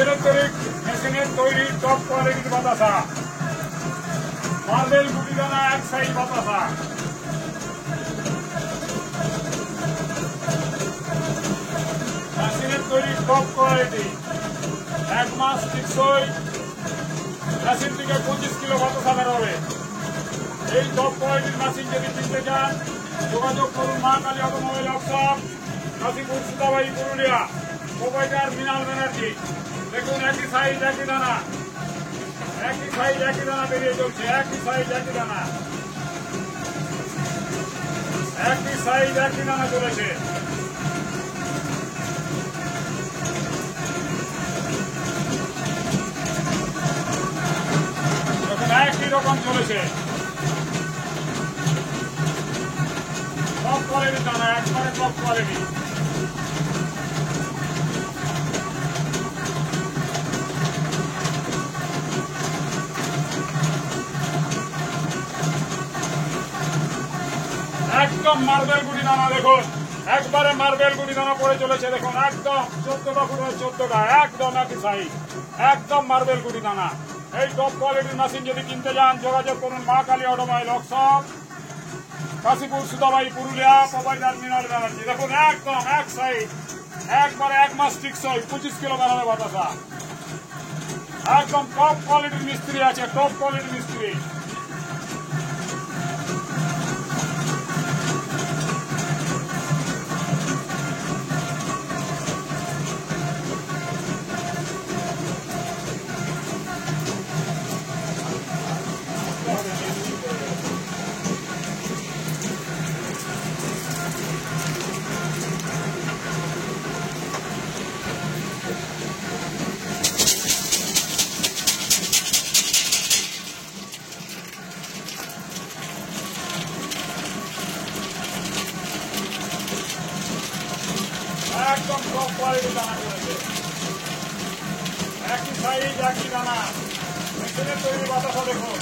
মেশিনের তৈরি টপ কোয়ালিটির বাতাসা, মার্বেল গুটি দানা এক সাইজ বাতাসা। মেশিনের তৈরি টপ কোয়ালিটি, 1 মাস টিকসই, মেশিন থেকে 25 কিলো বাতাসা বেরোবে। এই টপ কোয়ালিটির মেশিন যদি কিনতে চান যোগাযোগ করুন Ma Kali automobile workshop, Kashipur Sutabari, Purulia. Proprietor Mrinal Banerjee. দেখুন একই সাইজ একই দানা, একই সাইজ একই দানা বেরিয়ে চলছে, একই সাইজ একই দানা, একই সাইজ একই দানা চলেছে। দেখুন একই রকম চলেছে, টপ কোয়ালিটির দানা, একবারে টপ কোয়ালিটি। একদম মার্বেল গুটি দানা, দেখুন একবারে মার্বেল গুটি দানা পড়ে চলেছে। দেখুন একদম 14টা ফুট 14টা, একদম একই সাইজ, একদম মার্বেল গুটি দানা। এই টপ কোয়ালিটির মেশিন যদি কিনতে যান যোগাযোগ করুন Ma Kali automobile workshop, Kashipur Sutabari, Purulia. Proprietor Mrinal Banerjee. দেখুন একদম এক সাইজ, একবারে 1 মাস টিকসই, 25 কিলো বেরোবে বাতাসা। একদম টপ কোয়ালিটির মিস্ত্রি আছে, টপ কোয়ালিটির মিস্ত্রি। একদম টপ কোয়ালিটি দানা চলেছে, একই সাইজ একই দানা। মেশিনের তৈরি বাতাসা দেখুন।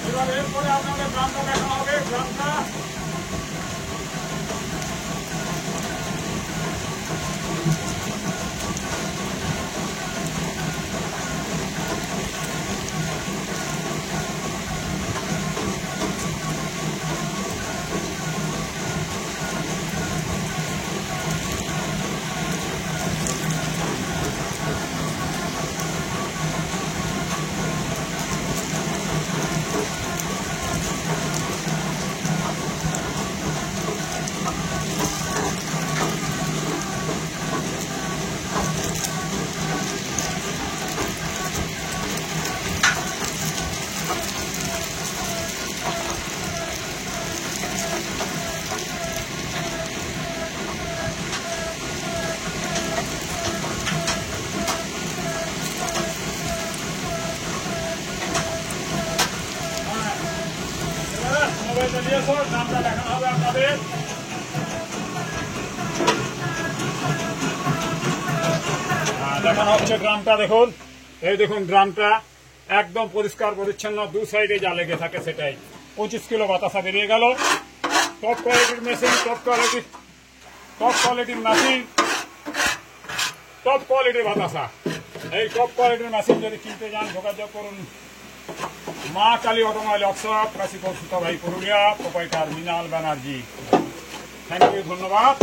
এবার এরপরে আপনাদের গ্রামটা দেখা হবে। গ্রামটা ড্রামটা দেখানো হবে আপনাদের। দেখানো হচ্ছে ড্রামটা, দেখুন এই দেখুন ড্রামটা একদম পরিষ্কার পরিচ্ছন্ন, দু সাইডে যা লেগে থাকে সেটাই। 25 কিলো বাতাসা বেরিয়ে গেল। টপ কোয়ালিটির মেশিন, টপ কোয়ালিটির মেশিন, টপ কোয়ালিটির বাতাসা। এই টপ কোয়ালিটির মেশিন যদি কিনতে যান যোগাযোগ করুন Ma Kali automobile workshop, Kashipur Sutabhai, Purulia, proprietor Mrinal Banerjee. Thank you, ধন্যবাদ।